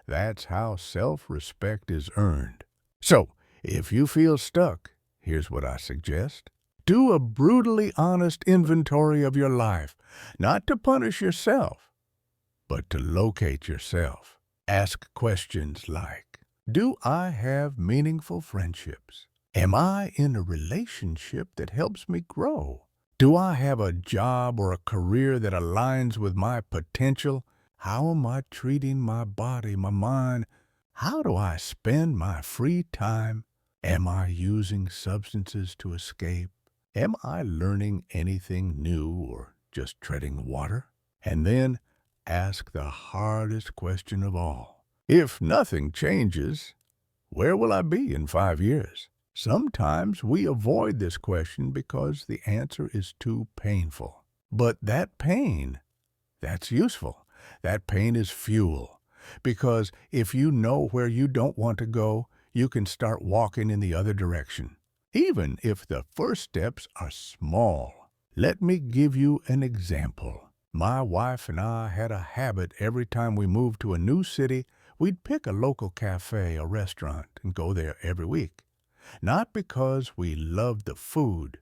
That's how self-respect is earned. So, if you feel stuck, here's what I suggest. Do a brutally honest inventory of your life, not to punish yourself, but to locate yourself. Ask questions like, do I have meaningful friendships? Am I in a relationship that helps me grow? Do I have a job or a career that aligns with my potential? How am I treating my body, my mind? How do I spend my free time? Am I using substances to escape? Am I learning anything new or just treading water? And then ask the hardest question of all. If nothing changes, where will I be in 5 years? Sometimes we avoid this question because the answer is too painful. But that pain, that's useful. That pain is fuel. Because if you know where you don't want to go, you can start walking in the other direction. Even if the first steps are small. Let me give you an example. My wife and I had a habit every time we moved to a new city, we'd pick a local cafe or restaurant and go there every week. Not because we loved the food,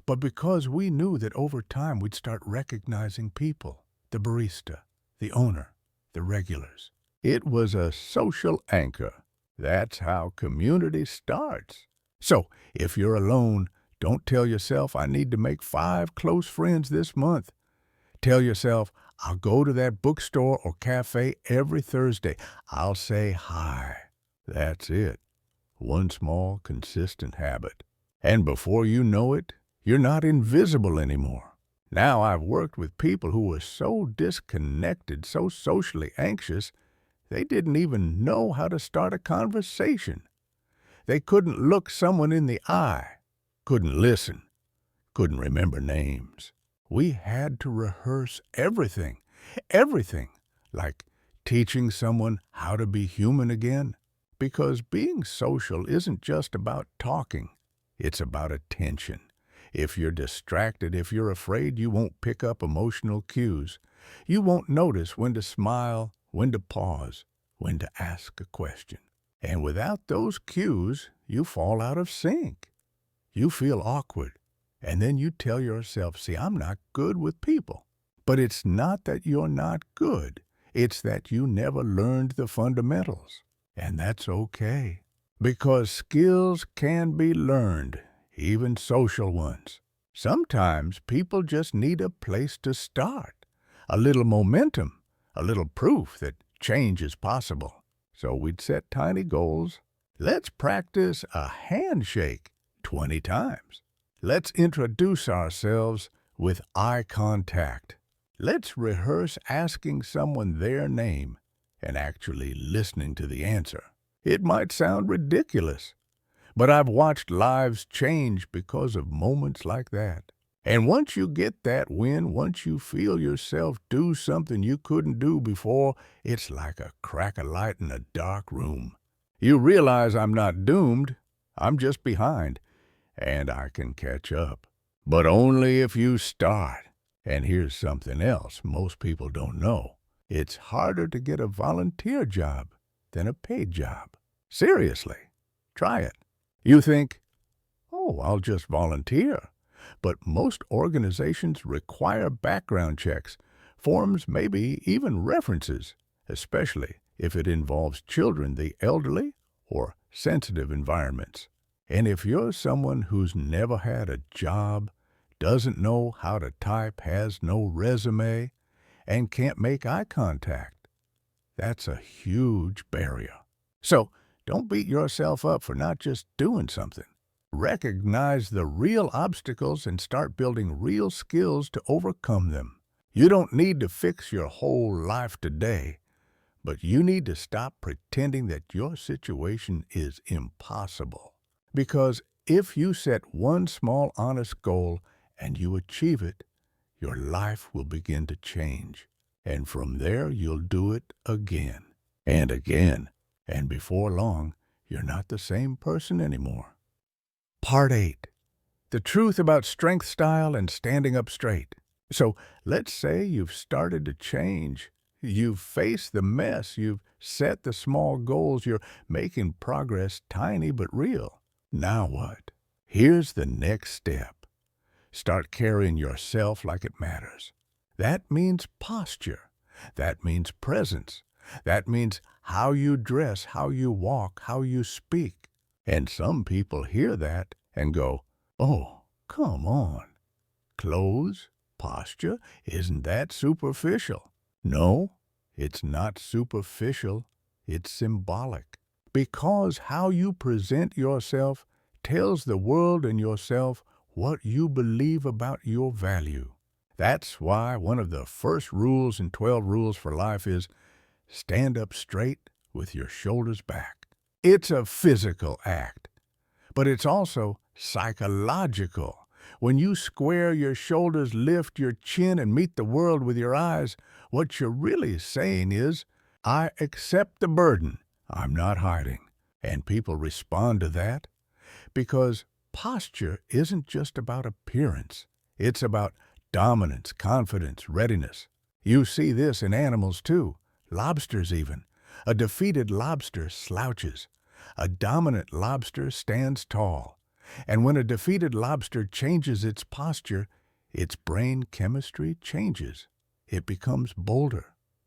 but because we knew that over time we'd start recognizing people, the barista, the owner, the regulars. It was a social anchor. That's how community starts. So, if you're alone, don't tell yourself, I need to make 5 close friends this month. Tell yourself, I'll go to that bookstore or cafe every Thursday. I'll say hi. That's it. One small, consistent habit. And before you know it, you're not invisible anymore. Now I've worked with people who were so disconnected, so socially anxious, they didn't even know how to start a conversation. They couldn't look someone in the eye, couldn't listen, couldn't remember names. We had to rehearse everything, like teaching someone how to be human again. Because being social isn't just about talking, it's about attention. If you're distracted, if you're afraid, you won't pick up emotional cues. You won't notice when to smile, when to pause, when to ask a question. And without those cues, you fall out of sync. You feel awkward, and then you tell yourself, see, I'm not good with people. But it's not that you're not good. It's that you never learned the fundamentals. And that's okay. Because skills can be learned, even social ones. Sometimes people just need a place to start, a little momentum, a little proof that change is possible. So we'd set tiny goals. Let's practice a handshake 20 times. Let's introduce ourselves with eye contact. Let's rehearse asking someone their name and actually listening to the answer. It might sound ridiculous, but I've watched lives change because of moments like that. And once you get that win, once you feel yourself do something you couldn't do before, it's like a crack of light in a dark room. You realize I'm not doomed, I'm just behind, and I can catch up. But only if you start. And here's something else most people don't know. It's harder to get a volunteer job than a paid job. Seriously, try it. You think, oh, I'll just volunteer. But most organizations require background checks, forms, maybe even references, especially if it involves children, the elderly, or sensitive environments. And if you're someone who's never had a job, doesn't know how to type, has no resume, and can't make eye contact, that's a huge barrier. So don't beat yourself up for not just doing something. Recognize the real obstacles and start building real skills to overcome them. You don't need to fix your whole life today, but you need to stop pretending that your situation is impossible. Because if you set one small honest goal and you achieve it, your life will begin to change. And from there, you'll do it again and again. And before long, you're not the same person anymore. Part 8. The truth about strength style and standing up straight. So let's say you've started to change. You've faced the mess. You've set the small goals. You're making progress, tiny but real. Now what? Here's the next step. Start carrying yourself like it matters. That means posture. That means presence. That means how you dress, how you walk, how you speak. And some people hear that and go, oh, come on. Clothes, posture, isn't that superficial? No, it's not superficial. It's symbolic. Because how you present yourself tells the world and yourself what you believe about your value. That's why one of the first rules in 12 Rules for Life is stand up straight with your shoulders back. It's a physical act, but it's also psychological. When you square your shoulders, lift your chin, and meet the world with your eyes, what you're really saying is, I accept the burden. I'm not hiding. And people respond to that because posture isn't just about appearance. It's about dominance, confidence, readiness. You see this in animals too, lobsters even. A defeated lobster slouches. A dominant lobster stands tall. And when a defeated lobster changes its posture, its brain chemistry changes. It becomes bolder,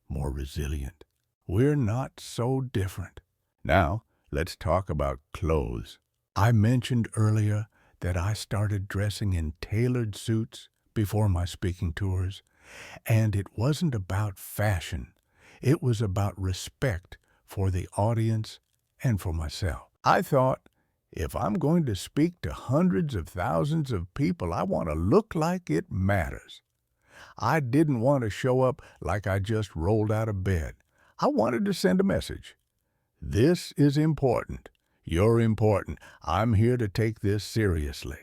more resilient. We're not so different. Now, let's talk about clothes. I mentioned earlier that I started dressing in tailored suits before my speaking tours, and it wasn't about fashion. It was about respect for the audience and for myself. I thought, if I'm going to speak to hundreds of thousands of people, I want to look like it matters. I didn't want to show up like I just rolled out of bed. I wanted to send a message. This is important. You're important. I'm here to take this seriously.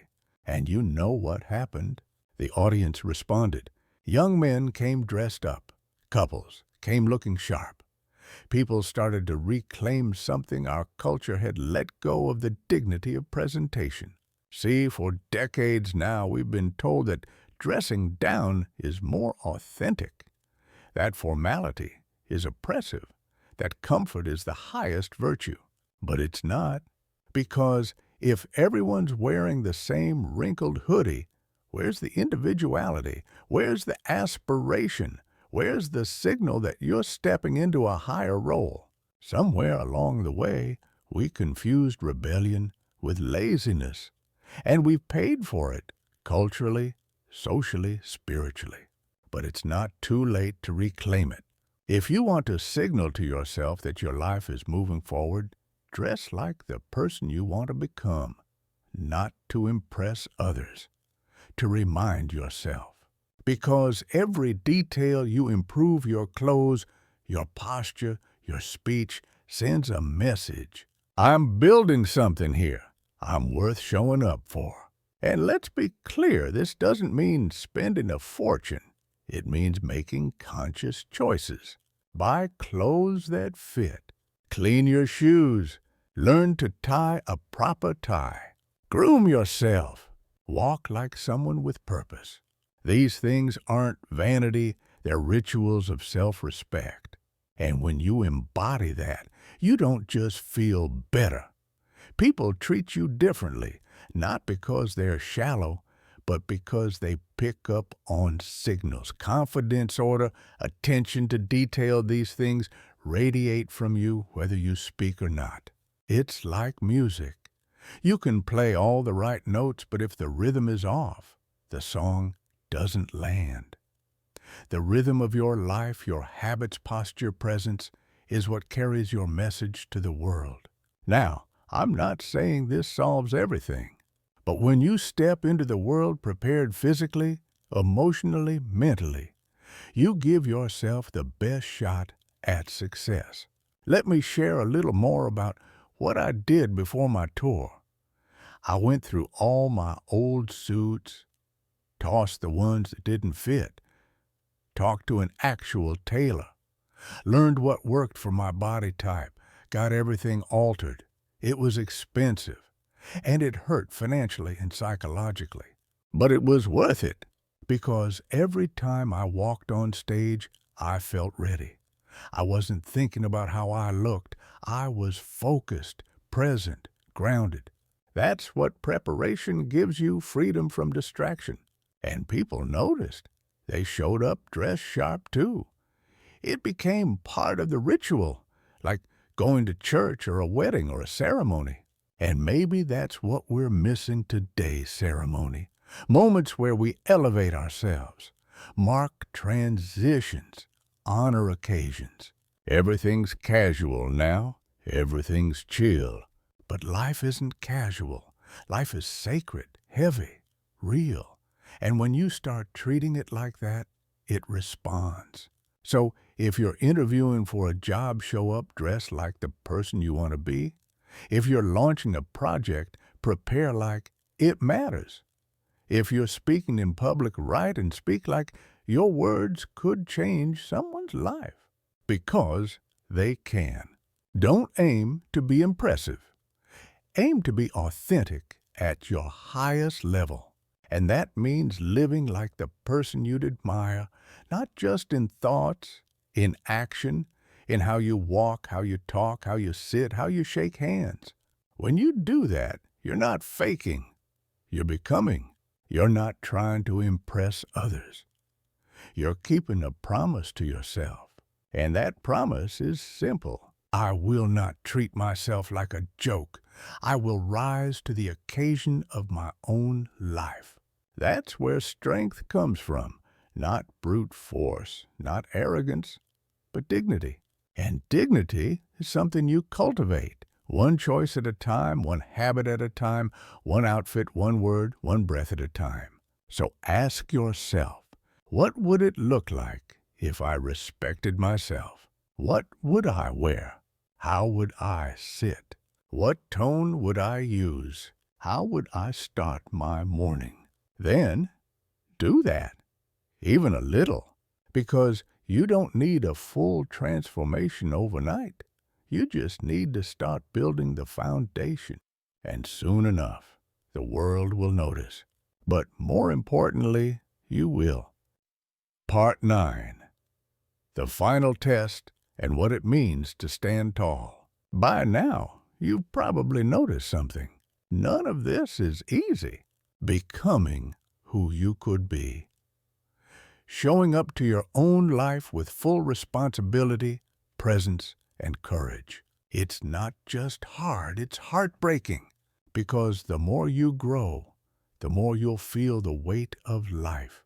And you know what happened? The audience responded. Young men came dressed up. Couples came looking sharp. People started to reclaim something our culture had let go of, the dignity of presentation. See, for decades now we've been told that dressing down is more authentic, that formality is oppressive, that comfort is the highest virtue. But it's not, because if everyone's wearing the same wrinkled hoodie, where's the individuality? Where's the aspiration? Where's the signal that you're stepping into a higher role? Somewhere along the way, we confused rebellion with laziness, and we've paid for it culturally, socially, spiritually. But it's not too late to reclaim it. If you want to signal to yourself that your life is moving forward, dress like the person you want to become, not to impress others, to remind yourself. Because every detail you improve, your clothes, your posture, your speech, sends a message. I'm building something here. I'm worth showing up for. And let's be clear, this doesn't mean spending a fortune. It means making conscious choices. Buy clothes that fit. Clean your shoes. Learn to tie a proper tie. Groom yourself. Walk like someone with purpose. These things aren't vanity, they're rituals of self-respect. And when you embody that, you don't just feel better. People treat you differently, not because they're shallow, but because they pick up on signals. Confidence, order, attention to detail, these things radiate from you whether you speak or not. It's like music. You can play all the right notes, but if the rhythm is off, the song doesn't land. The rhythm of your life, your habits, posture, presence, is what carries your message to the world. Now, I'm not saying this solves everything, but when you step into the world prepared physically, emotionally, mentally, you give yourself the best shot at success. Let me share a little more about what I did before my tour. I went through all my old suits, tossed the ones that didn't fit, talked to an actual tailor, learned what worked for my body type, got everything altered. It was expensive, and it hurt financially and psychologically. But it was worth it, because every time I walked on stage, I felt ready. I wasn't thinking about how I looked. I was focused, present, grounded. That's what preparation gives you, freedom from distraction. And people noticed. They showed up dressed sharp too. It became part of the ritual, like going to church or a wedding or a ceremony. And maybe that's what we're missing today, ceremony. Moments where we elevate ourselves, mark transitions, honor occasions. Everything's casual now. Everything's chill. But life isn't casual. Life is sacred, heavy, real. And when you start treating it like that, it responds. So if you're interviewing for a job, show up dressed like the person you want to be. If you're launching a project, prepare like it matters. If you're speaking in public, write and speak like your words could change someone's life. Because they can. Don't aim to be impressive. Aim to be authentic at your highest level. And that means living like the person you'd admire, not just in thoughts, in action, in how you walk, how you talk, how you sit, how you shake hands. When you do that, you're not faking, you're becoming. You're not trying to impress others. You're keeping a promise to yourself. And that promise is simple. I will not treat myself like a joke. I will rise to the occasion of my own life. That's where strength comes from, not brute force, not arrogance, but dignity. And dignity is something you cultivate, one choice at a time, one habit at a time, one outfit, one word, one breath at a time. So ask yourself, what would it look like if I respected myself? What would I wear? How would I sit? What tone would I use? How would I start my morning? Then do that, even a little, because you don't need a full transformation overnight. You just need to start building the foundation, and soon enough, the world will notice. But more importantly, you will. Part 9. The final test and what it means to stand tall. By now, you've probably noticed something. None of this is easy. Becoming who you could be. Showing up to your own life with full responsibility, presence, and courage. It's not just hard, it's heartbreaking. Because the more you grow, the more you'll feel the weight of life,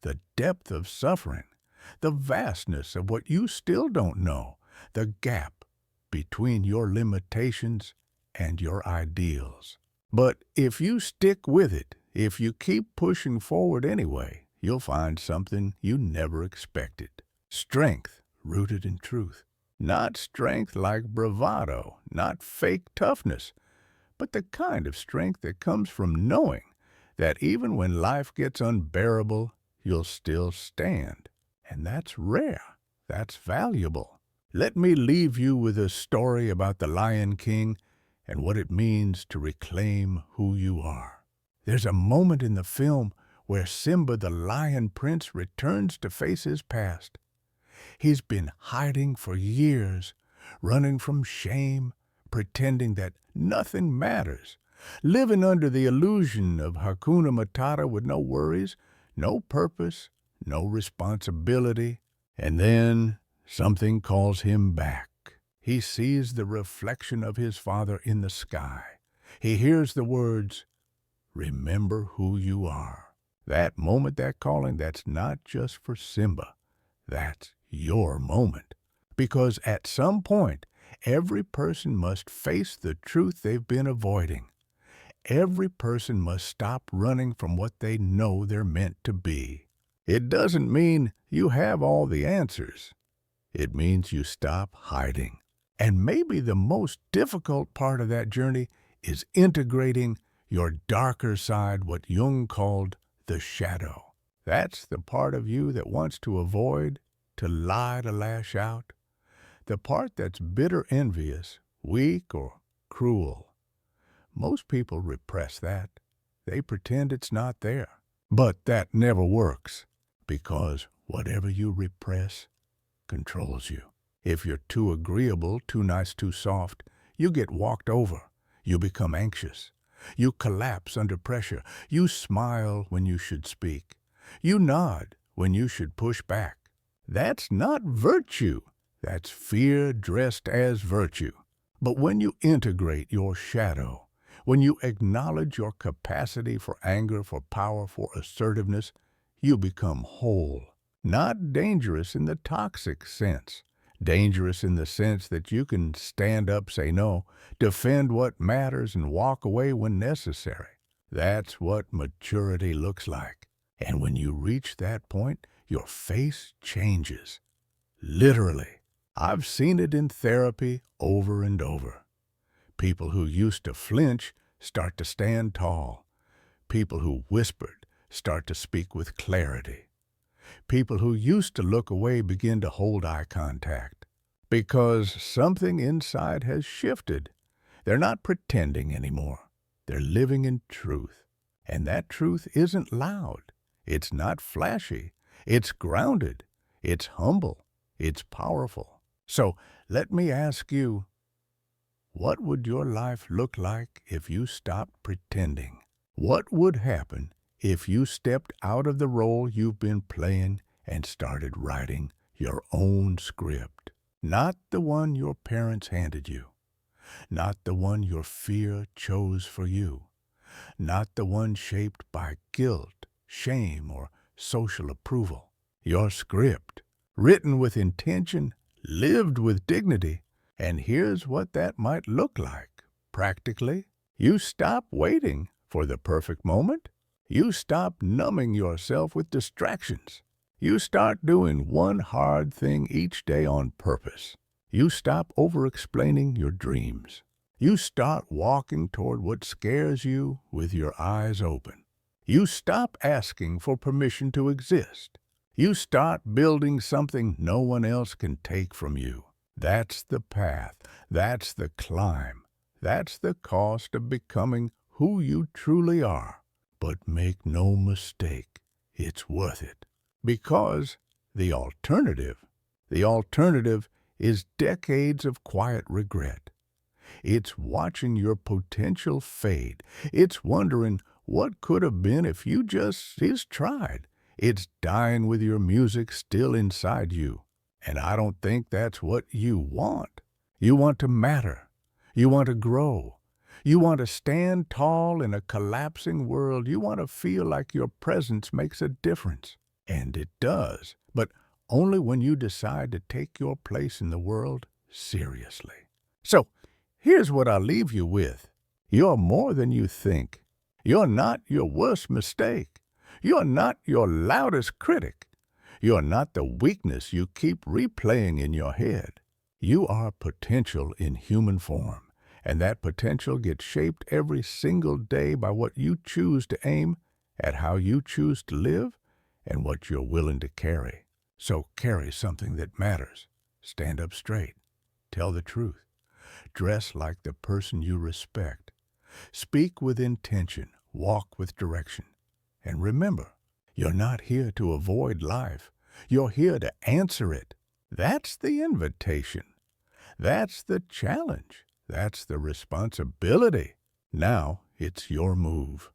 the depth of suffering, the vastness of what you still don't know, the gap between your limitations and your ideals. But if you stick with it, if you keep pushing forward anyway, you'll find something you never expected. Strength rooted in truth. Not strength like bravado, not fake toughness, but the kind of strength that comes from knowing that even when life gets unbearable, you'll still stand. And that's rare. That's valuable. Let me leave you with a story about the Lion King and what it means to reclaim who you are. There's a moment in the film where Simba the Lion Prince returns to face his past. He's been hiding for years, running from shame, pretending that nothing matters, living under the illusion of Hakuna Matata with no worries, no purpose, no responsibility. And then something calls him back. He sees the reflection of his father in the sky. He hears the words, "Remember who you are." That moment, that calling, that's not just for Simba. That's your moment. Because at some point, every person must face the truth they've been avoiding. Every person must stop running from what they know they're meant to be. It doesn't mean you have all the answers. It means you stop hiding. And maybe the most difficult part of that journey is integrating your darker side, what Jung called the shadow. That's the part of you that wants to avoid, to lie, to lash out. The part that's bitter, envious, weak, or cruel. Most people repress that. They pretend it's not there. But that never works, because whatever you repress controls you. If you're too agreeable, too nice, too soft, you get walked over. You become anxious. You collapse under pressure. You smile when you should speak. You nod when you should push back. That's not virtue. That's fear dressed as virtue. But when you integrate your shadow, when you acknowledge your capacity for anger, for power, for assertiveness, you become whole. Not dangerous in the toxic sense. Dangerous in the sense that you can stand up, say no, defend what matters, and walk away when necessary. That's what maturity looks like. And when you reach that point, your face changes. Literally. I've seen it in therapy over and over. People who used to flinch start to stand tall. People who whispered start to speak with clarity. People who used to look away begin to hold eye contact. Because something inside has shifted. They're not pretending anymore. They're living in truth. And that truth isn't loud. It's not flashy. It's grounded. It's humble. It's powerful. So let me ask you, what would your life look like if you stopped pretending? What would happen if you stepped out of the role you've been playing and started writing your own script? Not the one your parents handed you, not the one your fear chose for you, not the one shaped by guilt, shame, or social approval. Your script, written with intention, lived with dignity. And here's what that might look like. Practically, you stop waiting for the perfect moment. You stop numbing yourself with distractions. You start doing one hard thing each day on purpose. You stop over-explaining your dreams. You start walking toward what scares you with your eyes open. You stop asking for permission to exist. You start building something no one else can take from you. That's the path. That's the climb. That's the cost of becoming who you truly are. But make no mistake, it's worth it. Because the alternative is decades of quiet regret. It's watching your potential fade. It's wondering what could have been if you just tried. It's dying with your music still inside you. And I don't think that's what you want. You want to matter. You want to grow. You want to stand tall in a collapsing world. You want to feel like your presence makes a difference. And it does, but only when you decide to take your place in the world seriously. So, here's what I'll leave you with. You're more than you think. You're not your worst mistake. You're not your loudest critic. You're not the weakness you keep replaying in your head. You are potential in human form, and that potential gets shaped every single day by what you choose to aim at, how you choose to live, and what you're willing to carry. So carry something that matters. Stand up straight. Tell the truth. Dress like the person you respect. Speak with intention. Walk with direction. And remember, you're not here to avoid life. You're here to answer it. That's the invitation. That's the challenge. That's the responsibility. Now it's your move.